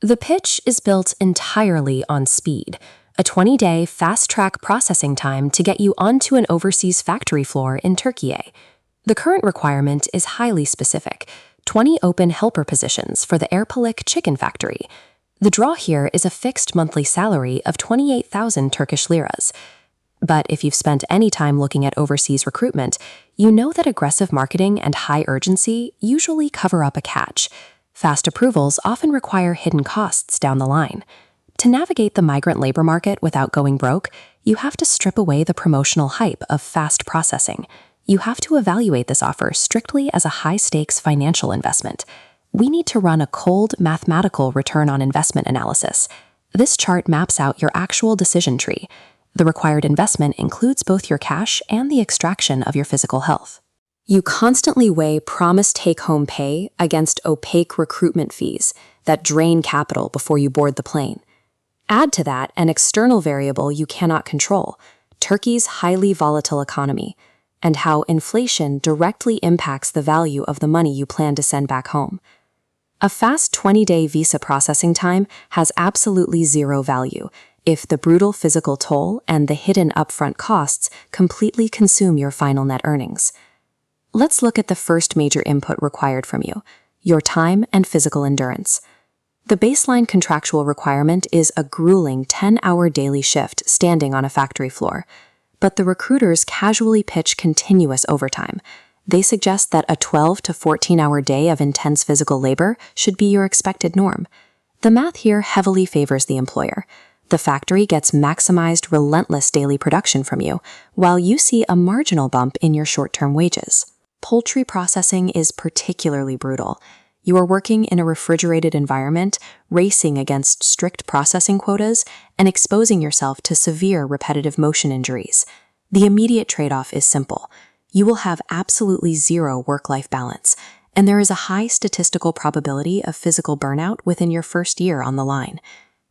The pitch is built entirely on speed, a 20-day fast-track processing time to get you onto an overseas factory floor in Turkey. The current requirement is highly specific: 20 open helper positions for the Erpilic Chicken Factory. The draw here is a fixed monthly salary of 28,000 Turkish liras. But if you've spent any time looking at overseas recruitment, you know that aggressive marketing and high urgency usually cover up a catch. Fast approvals often require hidden costs down the line. To navigate the migrant labor market without going broke, you have to strip away the promotional hype of fast processing. You have to evaluate this offer strictly as a high-stakes financial investment. We need to run a cold, mathematical return on investment analysis. This chart maps out your actual decision tree. The required investment includes both your cash and the extraction of your physical health. You constantly weigh promised take-home pay against opaque recruitment fees that drain capital before you board the plane. Add to that an external variable you cannot control: Turkey's highly volatile economy, and how inflation directly impacts the value of the money you plan to send back home. A fast 20-day visa processing time has absolutely zero value if the brutal physical toll and the hidden upfront costs completely consume your final net earnings. Let's look at the first major input required from you: your time and physical endurance. The baseline contractual requirement is a grueling 10-hour daily shift standing on a factory floor. But the recruiters casually pitch continuous overtime. They suggest that a 12 to 14-hour day of intense physical labor should be your expected norm. The math here heavily favors the employer. The factory gets maximized, relentless daily production from you, while you see a marginal bump in your short-term wages. Poultry processing is particularly brutal. You are working in a refrigerated environment, racing against strict processing quotas, and exposing yourself to severe repetitive motion injuries. The immediate trade-off is simple: you will have absolutely zero work-life balance, and there is a high statistical probability of physical burnout within your first year on the line.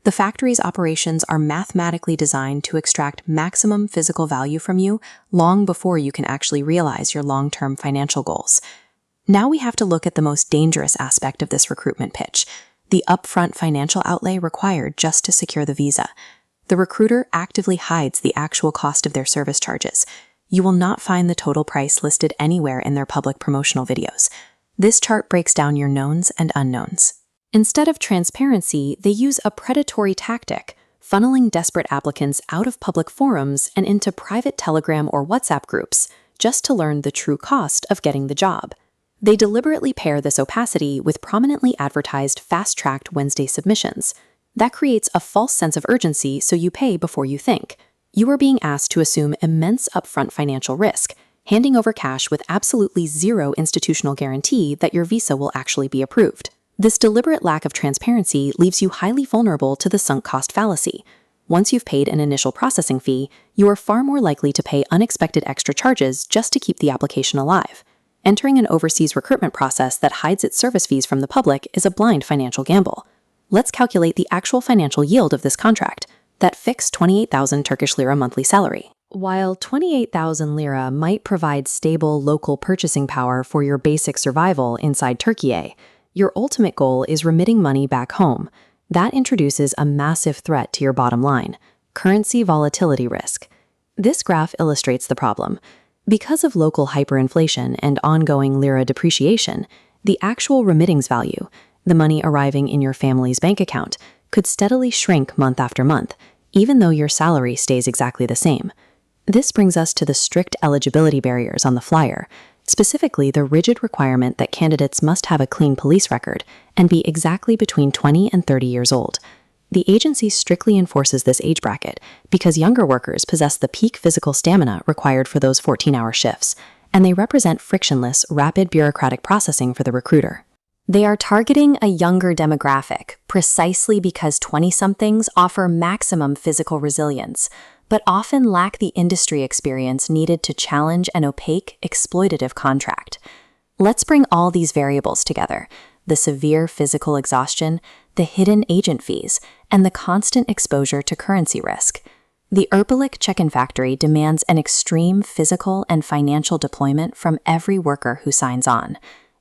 The factory's operations are mathematically designed to extract maximum physical value from you long before you can actually realize your long-term financial goals. Now we have to look at the most dangerous aspect of this recruitment pitch: the upfront financial outlay required just to secure the visa. The recruiter actively hides the actual cost of their service charges. You will not find the total price listed anywhere in their public promotional videos. This chart breaks down your knowns and unknowns. Instead of transparency, they use a predatory tactic, funneling desperate applicants out of public forums and into private Telegram or WhatsApp groups just to learn the true cost of getting the job. They deliberately pair this opacity with prominently advertised fast-tracked Wednesday submissions. That creates a false sense of urgency, so you pay before you think. You are being asked to assume immense upfront financial risk, handing over cash with absolutely zero institutional guarantee that your visa will actually be approved. This deliberate lack of transparency leaves you highly vulnerable to the sunk cost fallacy. Once you've paid an initial processing fee, you are far more likely to pay unexpected extra charges just to keep the application alive. Entering an overseas recruitment process that hides its service fees from the public is a blind financial gamble. Let's calculate the actual financial yield of this contract, that fixed 28,000 Turkish lira monthly salary. While 28,000 lira might provide stable local purchasing power for your basic survival inside Turkey, your ultimate goal is remitting money back home. That introduces a massive threat to your bottom line: currency volatility risk. This graph illustrates the problem. Because of local hyperinflation and ongoing lira depreciation, the actual remittings value, the money arriving in your family's bank account, could steadily shrink month after month, even though your salary stays exactly the same. This brings us to the strict eligibility barriers on the flyer, specifically the rigid requirement that candidates must have a clean police record and be exactly between 20 and 30 years old. The agency strictly enforces this age bracket because younger workers possess the peak physical stamina required for those 14-hour shifts, and they represent frictionless, rapid bureaucratic processing for the recruiter. They are targeting a younger demographic precisely because 20-somethings offer maximum physical resilience, but often lack the industry experience needed to challenge an opaque, exploitative contract. Let's bring all these variables together: the severe physical exhaustion, the hidden agent fees, and the constant exposure to currency risk. The Erpilic Chicken Factory demands an extreme physical and financial deployment from every worker who signs on.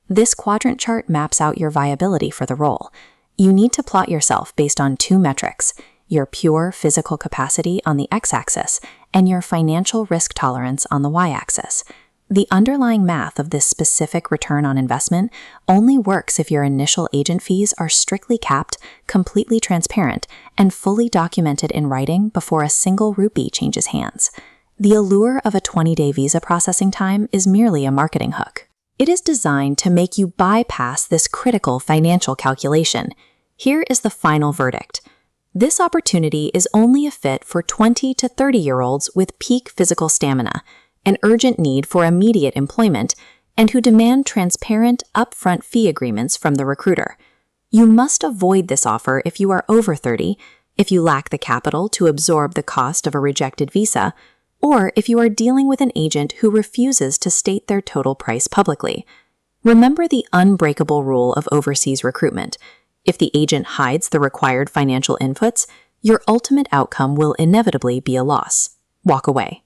This quadrant chart maps out your viability for the role. You need to plot yourself based on two metrics: your pure physical capacity on the x-axis and your financial risk tolerance on the y-axis. The underlying math of this specific return on investment only works if your initial agent fees are strictly capped, completely transparent, and fully documented in writing before a single rupee changes hands. The allure of a 20-day visa processing time is merely a marketing hook. It is designed to make you bypass this critical financial calculation. Here is the final verdict. This opportunity is only a fit for 20 to 30-year-olds with peak physical stamina, an urgent need for immediate employment, and who demand transparent, upfront fee agreements from the recruiter. You must avoid this offer if you are over 30, if you lack the capital to absorb the cost of a rejected visa, or if you are dealing with an agent who refuses to state their total price publicly. Remember the unbreakable rule of overseas recruitment. If the agent hides the required financial inputs, your ultimate outcome will inevitably be a loss. Walk away.